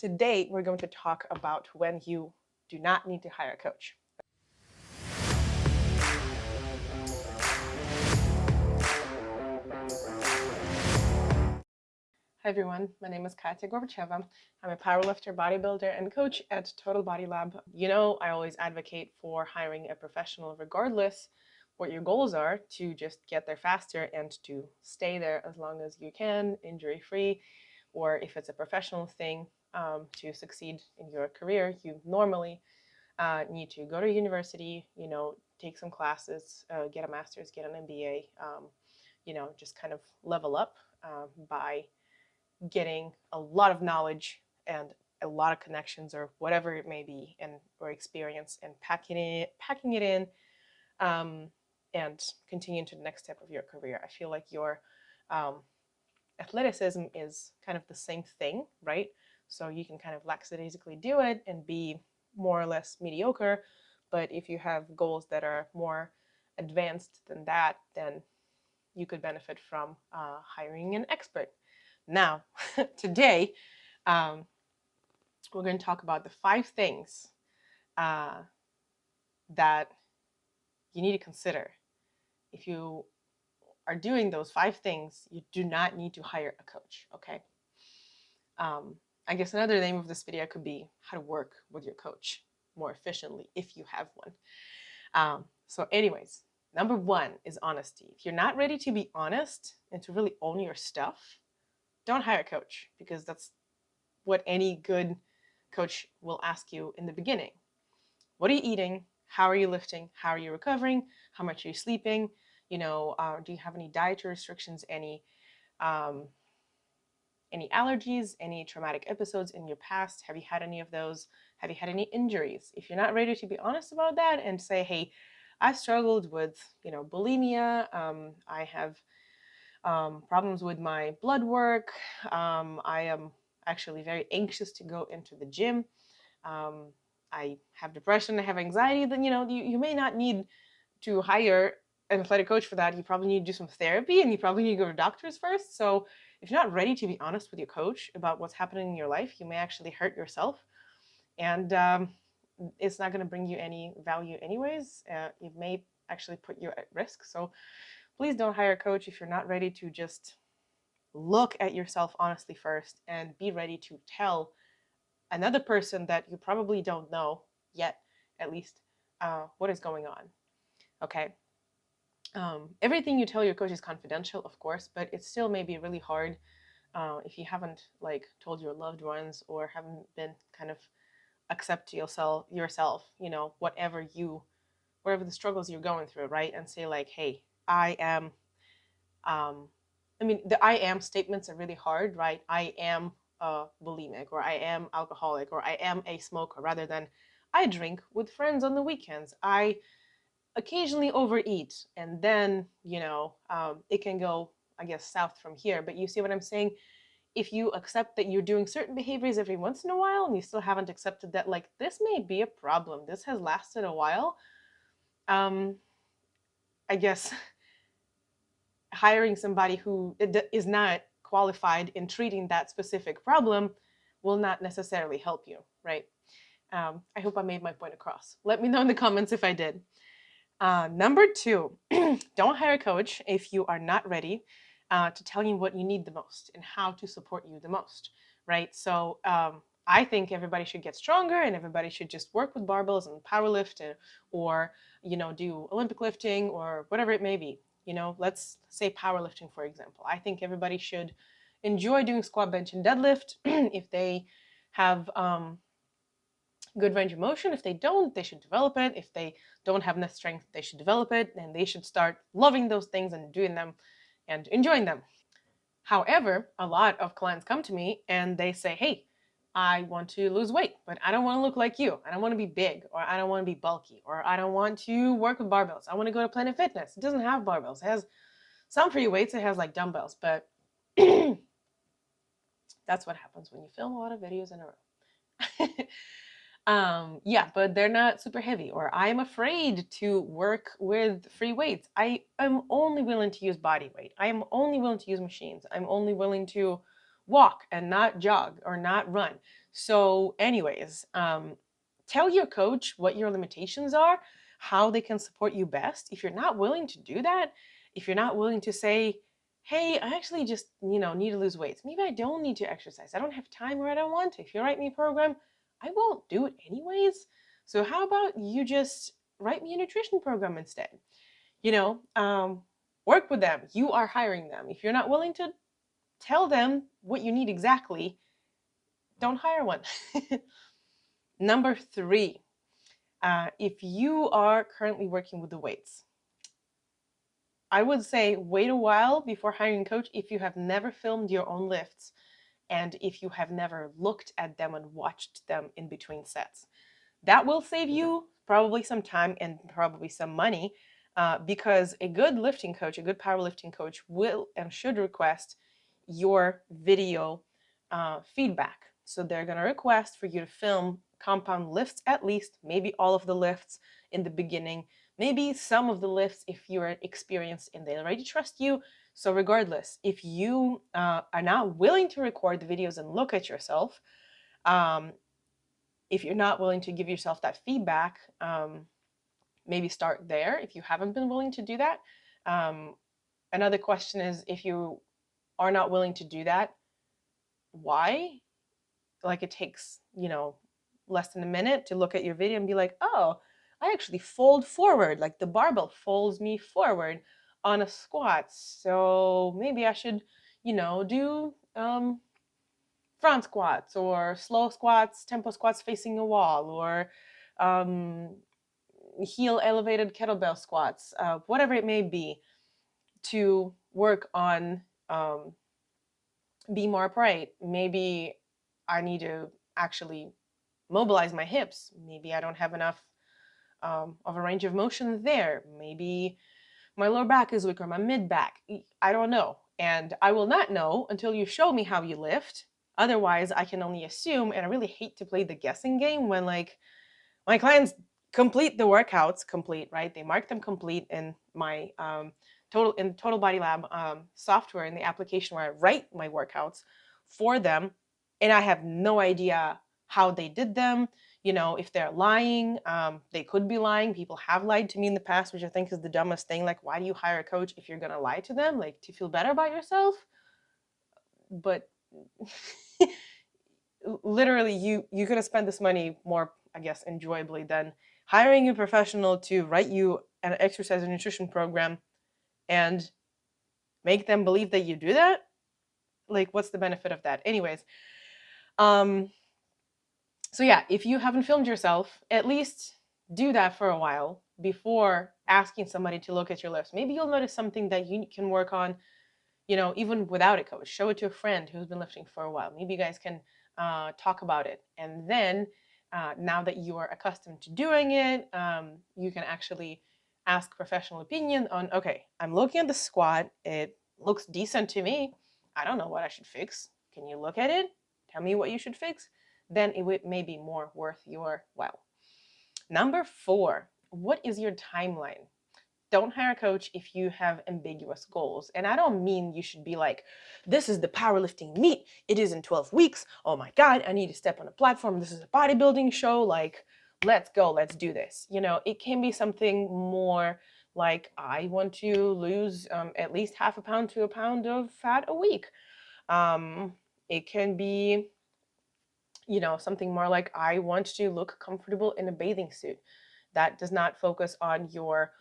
today we're going to talk about when you do not need to hire a coach. Hi everyone, my name is Katya Gorbacheva. I'm a powerlifter, bodybuilder, and coach at TotalBodyLab. You know, I always advocate for hiring a professional regardless what your goals are, to just get there faster and to stay there as long as you can, injury-free, or if it's a professional thing, to succeed in your career, you normally need to go to university, take some classes, get a master's, get an MBA, just kind of level up by getting a lot of knowledge and a lot of connections or whatever it may be, and or experience, and packing it in, and continuing to the next step of your career. I feel like your athleticism is kind of the same thing, right? So you can kind of lackadaisically do it and be more or less mediocre, but if you have goals that are more advanced than that, then you could benefit from hiring an expert. Now, today, we're going to talk about the 5 things that you need to consider. If you are doing those 5 things, you do not need to hire a coach, okay? I guess another name of this video could be how to work with your coach more efficiently if you have one. So anyways, number 1 is honesty. If you're not ready to be honest and to really own your stuff, don't hire a coach, because that's what any good coach will ask you in the beginning. What are you eating? How are you lifting? How are you recovering? How much are you sleeping? Do you have any dietary restrictions, any allergies, any traumatic episodes in your past? Have you had any of those? Have you had any injuries? If you're not ready to be honest about that and say, hey, I struggled with, bulimia, I have problems with my blood work, I am actually very anxious to go into the gym, I have depression, I have anxiety, then you may not need to hire an athletic coach for that. You probably need to do some therapy, and you probably need to go to doctors first. So if you're not ready to be honest with your coach about what's happening in your life, you may actually hurt yourself, and it's not going to bring you any value anyways. It may actually put you at risk. So please don't hire a coach if you're not ready to just look at yourself honestly first and be ready to tell another person that you probably don't know yet, at least, what is going on. Okay. Everything you tell your coach is confidential, of course, but it still may be really hard if you haven't told your loved ones, or haven't been kind of accept yourself, whatever the struggles you're going through, right? And say hey, I am, the I am statements are really hard, right? I am bulimic, or I am alcoholic, or I am a smoker, rather than I drink with friends on the weekends, I occasionally overeat, and then it can go, I guess, south from here. But you see what I'm saying? If you accept that you're doing certain behaviors every once in a while, and you still haven't accepted that this may be a problem, this has lasted a while, I guess hiring somebody who is not qualified in treating that specific problem will not necessarily help you, right? I hope I made my point across. Let me know in the comments if I did. Number 2, don't hire a coach if you are not ready to tell you what you need the most and how to support you the most, right? So I think everybody should get stronger, and everybody should just work with barbells and power lift, or do Olympic lifting, or whatever it may be. Let's say powerlifting, for example. I think everybody should enjoy doing squat, bench, and deadlift if they have good range of motion. If they don't, they should develop it. If they don't have enough strength, they should develop it, and they should start loving those things and doing them and enjoying them. However, a lot of clients come to me and they say, hey, I want to lose weight, but I don't want to look like you. I don't want to be big, or I don't want to be bulky, or I don't want to work with barbells. I want to go to Planet Fitness. It doesn't have barbells. It has some free weights. It has dumbbells, but that's what happens when you film a lot of videos in a row. Yeah, but they're not super heavy, or I'm afraid to work with free weights. I am only willing to use body weight. I am only willing to use machines. I'm only willing to walk and not jog or not run. So anyways, tell your coach what your limitations are, how they can support you best. If you're not willing to do that, if you're not willing to say, hey, I actually just, need to lose weight. Maybe I don't need to exercise. I don't have time or I don't want to. If you write me a program, I won't do it anyways. So how about you just write me a nutrition program instead? You know, work with them. You are hiring them. If you're not willing to tell them what you need exactly, don't hire one. Number 3, if you are currently working with the weights, I would say wait a while before hiring a coach if you have never filmed your own lifts and if you have never looked at them and watched them in between sets. That will save you probably some time and probably some money, because a good lifting coach, a good powerlifting coach will and should request your video feedback. So they're going to request for you to film compound lifts, at least, maybe all of the lifts in the beginning, maybe some of the lifts if you're experienced and they already trust you. So regardless, if you are not willing to record the videos and look at yourself, if you're not willing to give yourself that feedback, maybe start there if you haven't been willing to do that. Another question is, if you are not willing to do that, why? Like, it takes, less than a minute to look at your video and be like, oh, I actually fold forward, like the barbell folds me forward on a squat. So maybe I should, do front squats or slow squats, tempo squats facing a wall, or heel elevated kettlebell squats, whatever it may be, to work on be more upright. Maybe I need to actually mobilize my hips. Maybe I don't have enough of a range of motion there. Maybe my lower back is weak or my mid back. I don't know. And I will not know until you show me how you lift. Otherwise, I can only assume. And I really hate to play the guessing game when, like, my clients complete the workouts complete, right? They mark them complete in my TotalBodyLab software, in the application where I write my workouts for them, and I have no idea how they did them. If they're lying, they could be lying. People have lied to me in the past, which I think is the dumbest thing. Like, why do you hire a coach if you're gonna lie to them? Like, to feel better about yourself? But literally, you could have spent this money more, I guess, enjoyably than hiring a professional to write you an exercise and nutrition program and make them believe that you do that. Like, what's the benefit of that? Anyways, so yeah, if you haven't filmed yourself, at least do that for a while before asking somebody to look at your lifts. Maybe you'll notice something that you can work on, even without a coach. Show it to a friend who's been lifting for a while. Maybe you guys can talk about it. And then now that you are accustomed to doing it, you can actually ask professional opinion on, okay, I'm looking at the squat. It looks decent to me. I don't know what I should fix. Can you look at it? Tell me what you should fix. Then it may be more worth your while. Number 4, what is your timeline? Don't hire a coach if you have ambiguous goals. And I don't mean you should be like, this is the powerlifting meet. It is in 12 weeks. Oh my God, I need to step on a platform. This is a bodybuilding show. Like, let's go, let's do this. It can be something more like, I want to lose at least half a pound to a pound of fat a week. It can be, something more like, I want to look comfortable in a bathing suit. That does not focus on your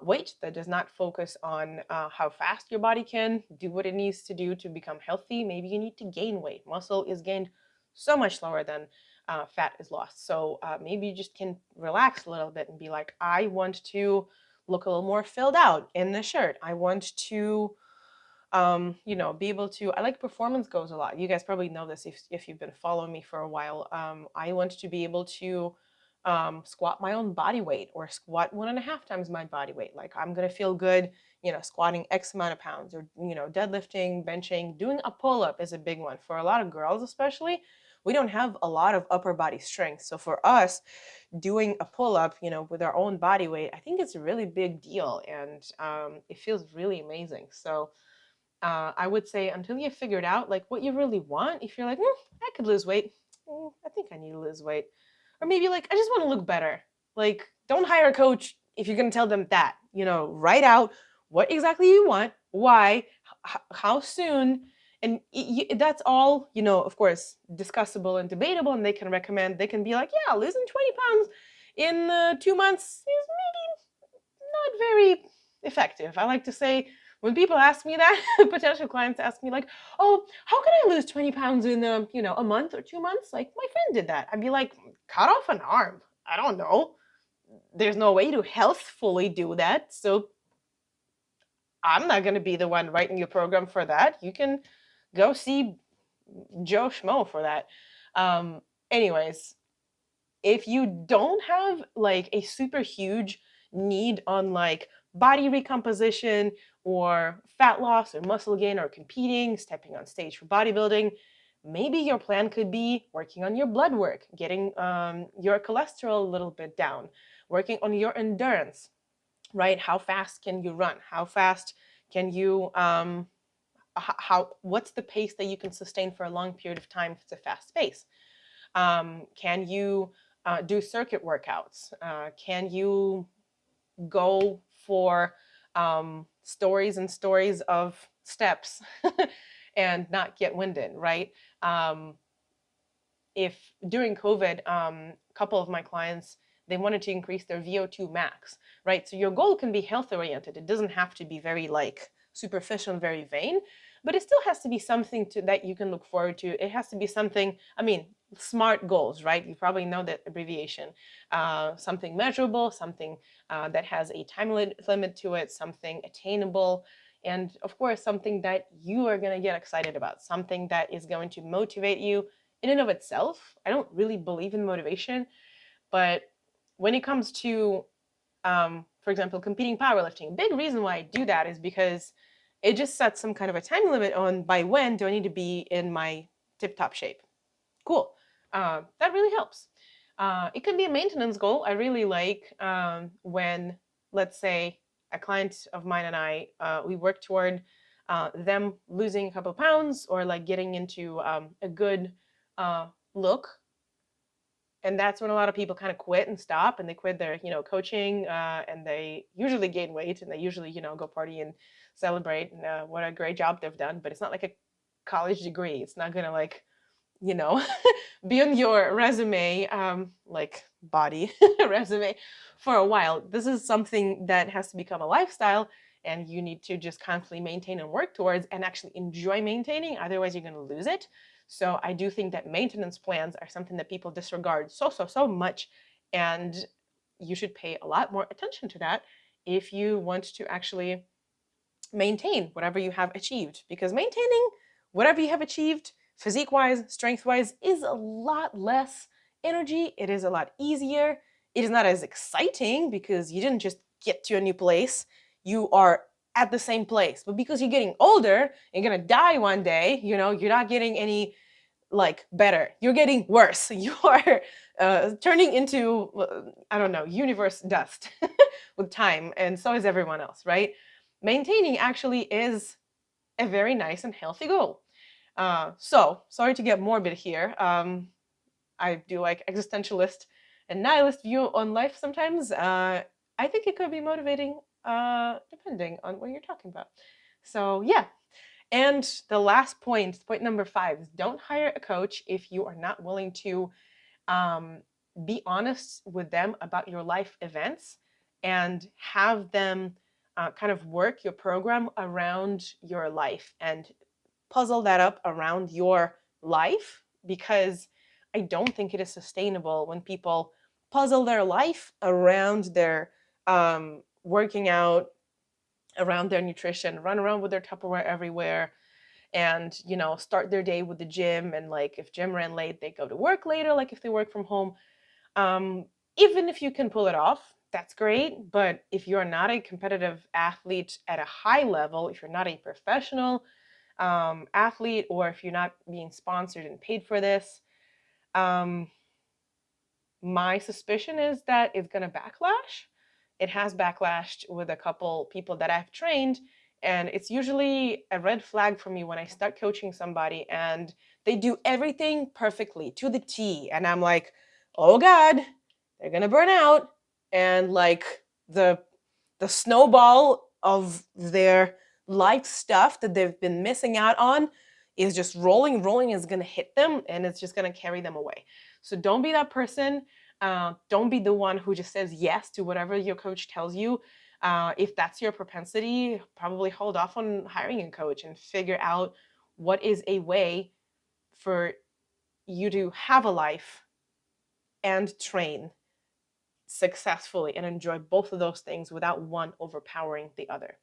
weight, that does not focus on how fast your body can do what it needs to do to become healthy. Maybe you need to gain weight. Muscle is gained so much slower than fat is lost. So maybe you just can relax a little bit and be like, I want to look a little more filled out in the shirt. I want to be able to, I like performance goals a lot. You guys probably know this if you've been following me for a while. I want to be able to squat my own body weight, or squat 1.5 times my body weight. Like, I'm going to feel good, squatting X amount of pounds, or, deadlifting, benching. Doing a pull-up is a big one. For a lot of girls, especially, we don't have a lot of upper body strength. So for us, doing a pull-up, with our own body weight, I think it's a really big deal. And it feels really amazing. So I would say, until you figured out like what you really want, if you're like, I could lose weight, I think I need to lose weight. Or maybe like, I just want to look better. Like, don't hire a coach if you're going to tell them that. Write out what exactly you want, why, how soon. And that's all, of course, discussable and debatable. And they can recommend, they can be like, yeah, losing 20 pounds in 2 months is not very effective. I like to say, when people ask me that, potential clients ask me like, oh, how can I lose 20 pounds in a month or 2 months? Like, my friend did that. I'd be like, cut off an arm. I don't know. There's no way to healthfully do that. So I'm not going to be the one writing your program for that. You can go see Joe Schmo for that. Anyways, if you don't have like a super huge need on like body recomposition or fat loss or muscle gain or competing, stepping on stage for bodybuilding, maybe your plan could be working on your blood work, getting your cholesterol a little bit down, working on your endurance, right? How fast can you run? How fast can you what's the pace that you can sustain for a long period of time if it's a fast pace? Can you do circuit workouts? Can you go for stories and stories of steps and not get winded, right? If during COVID, a couple of my clients, they wanted to increase their VO2 max, right? So your goal can be health oriented. It doesn't have to be very like superficial and very vain, but it still has to be something that you can look forward to. It has to be something, SMART goals, right? You probably know that abbreviation. Something measurable, something that has a time limit to it, something attainable, and of course, something that you are going to get excited about, something that is going to motivate you in and of itself. I don't really believe in motivation, but when it comes to, for example, competing powerlifting, big reason why I do that is because it just sets some kind of a time limit on by when do I need to be in my tip-top shape. Cool. That really helps. It can be a maintenance goal. I really like when, let's say, a client of mine and I, we work toward them losing a couple pounds or like getting into a good look. And that's when a lot of people kind of quit and stop, and they quit their, coaching, and they usually gain weight, and they usually, go party and celebrate and what a great job they've done. But it's not like a college degree. It's not gonna like, you know, be on your resume, like body resume for a while. This is something that has to become a lifestyle, and you need to just constantly maintain and work towards and actually enjoy maintaining. Otherwise, you're going to lose it. So I do think that maintenance plans are something that people disregard so much, and you should pay a lot more attention to that if you want to actually maintain whatever you have achieved, because maintaining whatever you have achieved physique wise, strength wise, is a lot less energy. It is a lot easier. It is not as exciting because you didn't just get to a new place. You are at the same place. But because you're getting older, you're going to die one day, you're not getting any like better. You're getting worse. You are turning into, I don't know, universe dust with time. And so is everyone else, right? Maintaining actually is a very nice and healthy goal. So, sorry to get morbid here. I do like existentialist and nihilist view on life sometimes. I think it could be motivating depending on what you're talking about. So, yeah. And the last point number 5, is don't hire a coach if you are not willing to be honest with them about your life events and have them kind of work your program around your life and puzzle that up around your life, because I don't think it is sustainable when people puzzle their life around their working out, around their nutrition, run around with their Tupperware everywhere, and start their day with the gym, and like if gym ran late, they go to work later, like if they work from home. Even if you can pull it off, that's great. But if you're not a competitive athlete at a high level, if you're not a professional athlete, or if you're not being sponsored and paid for this, my suspicion is that it's going to backlash. It has backlashed with a couple people that I've trained, And it's usually a red flag for me when I start coaching somebody and they do everything perfectly to the T. And I'm like, oh God, they're gonna burn out. And like the snowball of their life stuff that they've been missing out on is just rolling, is gonna hit them, and it's just gonna carry them away. So don't be that person. Don't be the one who just says yes to whatever your coach tells you. If that's your propensity, probably hold off on hiring a coach and figure out what is a way for you to have a life and train successfully and enjoy both of those things without one overpowering the other.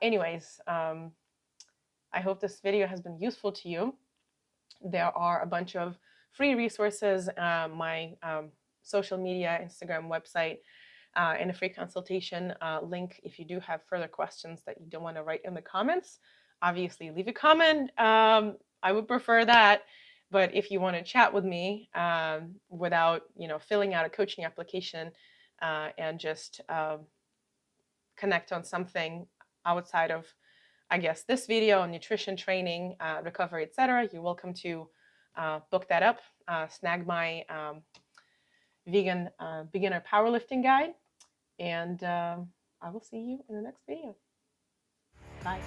Anyways, I hope this video has been useful to you. There are a bunch of free resources, my social media, Instagram, website, and a free consultation link if you do have further questions that you don't want to write in the comments. Obviously, leave a comment. I would prefer that. But if you want to chat with me without, filling out a coaching application and just connect on something outside of, I guess, this video on nutrition, training, recovery, etc., you're welcome to book that up. Snag my vegan beginner powerlifting guide, and I will see you in the next video. Bye.